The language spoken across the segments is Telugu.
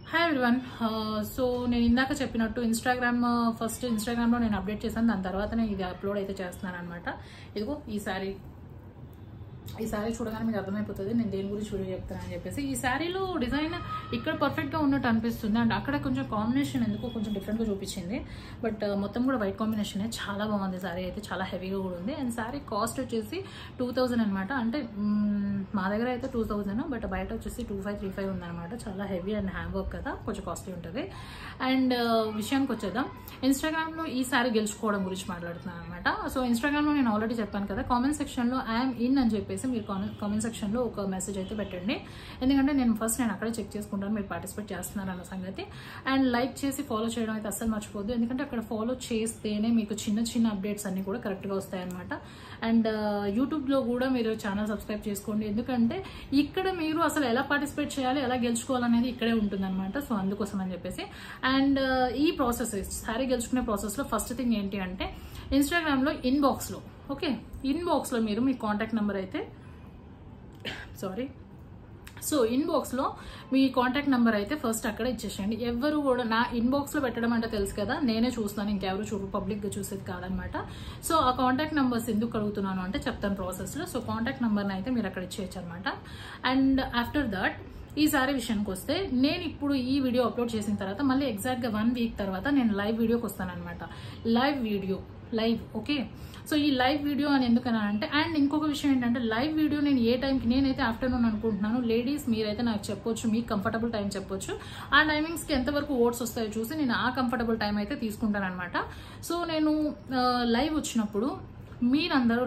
Hi everyone. సో నేను ఇందాక చెప్పినట్టు ఫస్ట్ ఇన్స్టాగ్రామ్లో నేను అప్డేట్ చేశాను. దాని తర్వాత నేను ఇది అప్లోడ్ అయితే చేస్తున్నాను అనమాట. ఇదిగో ఈ శారీ చూడగానే మీకు అర్థమైపోతుంది నేను దేని గురించి వీడియో చెప్తాను అని చెప్పేసి. ఈ శారీలో డిజైన్ ఇక్కడ పర్ఫెక్ట్గా ఉన్నట్టు అనిపిస్తుంది అండ్ అక్కడ కొంచెం కాంబినేషన్ ఎందుకో కొంచెం డిఫరెంట్గా చూపించింది. బట్ మొత్తం కూడా వైట్ కాంబినేషన్ చాలా బాగుంది. శారీ అయితే చాలా హెవీగా కూడా ఉంది. అండ్ శారీ కాస్ట్ వచ్చేసి 2000 అనమాట. అంటే మా దగ్గర అయితే 2000, బట్ బయట వచ్చేసి 2535 ఉందన్నమాట. చాలా హెవీ అండ్ హ్యాండ్ వర్క్ కదా, కొంచెం కాస్ట్లీ ఉంటుంది. అండ్ విషయానికి వచ్చేద్దాం. ఇన్స్టాగ్రామ్లో ఈ శారీ గెలుచుకోవడం గురించి మాట్లాడుతున్నాను అనమాట. సో ఇన్స్టాగ్రామ్లో నేను ఆల్రెడీ చెప్పాను కదా, కామెంట్ సెక్షన్లో ఐఎమ్ ఇన్ అని చెప్పేసి మీరు కామెంట్ సెక్షన్లో ఒక మెసేజ్ అయితే పెట్టండి. ఎందుకంటే నేను అక్కడే చెక్ చేసుకుంటాను మీరు పార్టిసిపేట్ చేస్తున్నారు అన్న సంగతి. అండ్ లైక్ చేసి ఫాలో చేయడం అయితే అస్సలు మర్చిపోద్దు. ఎందుకంటే అక్కడ ఫాలో చేస్తేనే మీకు చిన్న చిన్న అప్డేట్స్ అన్ని కూడా కరెక్ట్గా వస్తాయన్నమాట. అండ్ యూట్యూబ్లో కూడా మీరు ఛానల్ సబ్స్క్రైబ్ చేసుకోండి. ఎందుకంటే ఇక్కడ మీరు అసలు ఎలా పార్టిసిపేట్ చేయాలి, ఎలా గెలుచుకోవాలనేది ఇక్కడే ఉంటుందన్నమాట. సో అందుకోసం అని చెప్పేసి. అండ్ ఈ ప్రాసెస్ శారీ గెలుచుకునే ప్రాసెస్లో ఫస్ట్ థింగ్ ఏంటి అంటే ఇన్స్టాగ్రామ్లో ఇన్బాక్స్లో మీరు మీ కాంటాక్ట్ నెంబర్ అయితే ఇన్బాక్స్లో మీ కాంటాక్ట్ నెంబర్ అయితే ఫస్ట్ అక్కడ ఇచ్చేసేయండి. ఎవరు కూడా నా ఇన్బాక్స్లో పెట్టడం అంటే తెలుసు కదా, నేనే చూస్తాను, ఇంకెవరు పబ్లిక్గా చూసేది కాదనమాట. సో ఆ కాంటాక్ట్ నెంబర్స్ ఎందుకు అడుగుతున్నాను అంటే చెప్తాను ప్రాసెస్లో. సో కాంటాక్ట్ నెంబర్ని అయితే మీరు అక్కడ ఇచ్చేయచ్చు అనమాట. అండ్ ఆఫ్టర్ దట్ ఈ సారీ విషయానికి వస్తే నేను ఇప్పుడు ఈ వీడియో అప్లోడ్ చేసిన తర్వాత మళ్ళీ ఎగ్జాక్ట్గా 1 వీక్ తర్వాత నేను లైవ్ వీడియోకి వస్తానమాట. Live okay. సో ఈ లైవ్ వీడియో అని ఎందుకనంటే, అండ్ ఇంకొక విషయం ఏంటంటే లైవ్ వీడియో నేను ఏ టైంకి, నేనైతే ఆఫ్టర్నూన్ అనుకుంటున్నాను. లేడీస్ మీరైతే నాకు చెప్పొచ్చు, మీకు కంఫర్టబుల్ టైం చెప్పొచ్చు. ఆ టైమింగ్స్కి ఎంతవరకు ఓట్స్ వస్తాయో చూసి నేను ఆ కంఫర్టబుల్ టైం అయితే తీసుకుంటాను అనమాట. సో నేను లైవ్ వచ్చినప్పుడు మీరందరూ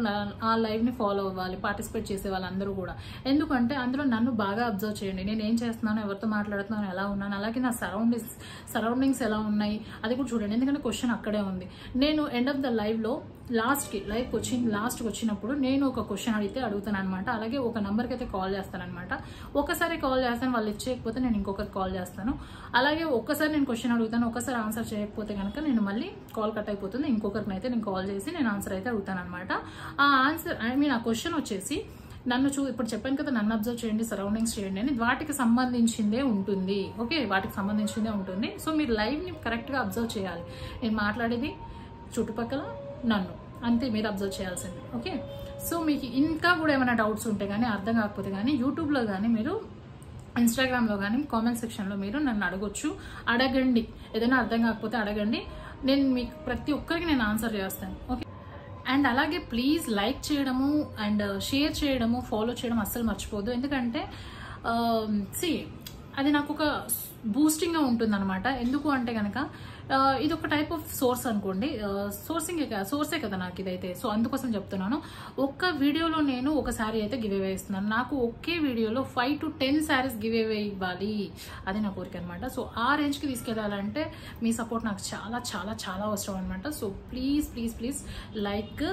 ఆ లైవ్ని ఫాలో అవ్వాలి, పార్టిసిపేట్ చేసే వాళ్ళందరూ కూడా. ఎందుకంటే అందులో నన్ను బాగా అబ్జర్వ్ చేయండి. నేను ఏం చేస్తున్నాను, ఎవరితో మాట్లాడుతున్నాను, ఎలా ఉన్నాను, అలాగే నా సరౌండింగ్స్ ఎలా ఉన్నాయి అది కూడా చూడండి. ఎందుకంటే క్వశ్చన్ అక్కడే ఉంది. నేను ఎండ్ ఆఫ్ ద లైవ్లో లాస్ట్కి వచ్చినప్పుడు నేను ఒక క్వశ్చన్ అడుగుతాను అనమాట. అలాగే ఒక నెంబర్కి అయితే కాల్ చేస్తాను అనమాట. ఒకసారి కాల్ చేస్తాను, వాళ్ళు లిఫ్ట్ చేయకపోతే నేను ఇంకొకరికి కాల్ చేస్తాను. అలాగే ఒక్కసారి నేను క్వశ్చన్ అడుగుతాను, ఒకసారి ఆన్సర్ చేయకపోతే కనుక నేను మళ్ళీ కాల్ కట్ అయిపోతుంది. ఇంకొకరికి అయితే నేను కాల్ చేసి నేను ఆన్సర్ అయితే అడుగుతాను అనమాట. ఆ ఆన్సర్ ఆ క్వశ్చన్ వచ్చేసి ఇప్పుడు చెప్పాను కదా, నన్ను అబ్జర్వ్ చేయండి, సరౌండింగ్స్ చేయండి అని, వాటికి సంబంధించిందే ఉంటుంది. ఓకే, వాటికి సంబంధించిందే ఉంటుంది. సో మీరు లైవ్ని కరెక్ట్గా అబ్జర్వ్ చేయాలి. నేను మాట్లాడేది చుట్టుపక్కల నన్ను అంతే మీరు అబ్జర్వ్ చేయాల్సింది. ఓకే. సో మీకు ఇంకా కూడా ఏమైనా డౌట్స్ ఉంటే కానీ, అర్థం కాకపోతే కానీ యూట్యూబ్లో కానీ, మీరు ఇన్స్టాగ్రామ్లో కానీ కామెంట్ సెక్షన్లో మీరు నన్ను అడగండి. ఏదైనా అర్థం కాకపోతే అడగండి. నేను మీకు ప్రతి ఒక్కరికి నేను ఆన్సర్ చేస్తాను. ఓకే. అండ్ అలాగే ప్లీజ్ లైక్ చేయడము అండ్ షేర్ చేయడము, ఫాలో చేయడం అస్సలు మర్చిపోద్దు. ఎందుకంటే అది నాకు ఒక బూస్టింగ్గా ఉంటుంది అనమాట. ఎందుకు అంటే కనుక ఇది ఒక టైప్ ఆఫ్ సోర్స్ అనుకోండి. సోర్సే కదా నాకు ఇదైతే. సో అందుకోసం చెప్తున్నాను. ఒక్క వీడియోలో నేను ఒక శారీ అయితే గివ్ అవే ఇస్తున్నాను. నాకు ఒకే వీడియోలో 5 to 10 శారీస్ గివ్ అవే ఇవ్వాలి, అది నా కోరిక అనమాట. సో ఆ రేంజ్కి తీసుకెళ్లాలంటే మీ సపోర్ట్ నాకు చాలా చాలా చాలా అవసరం అనమాట. So please like,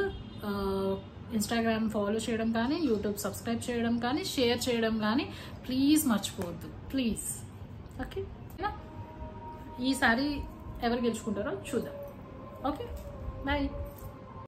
Instagram follow చేయడం కానీ, యూట్యూబ్ సబ్స్క్రైబ్ చేయడం కానీ, షేర్ చేయడం కానీ ప్లీజ్ మర్చిపోవద్దు. ప్లీజ్. ఓకే. ఈసారి ఎవరు గెలుచుకుంటారో చూద్దాం. Okay, bye.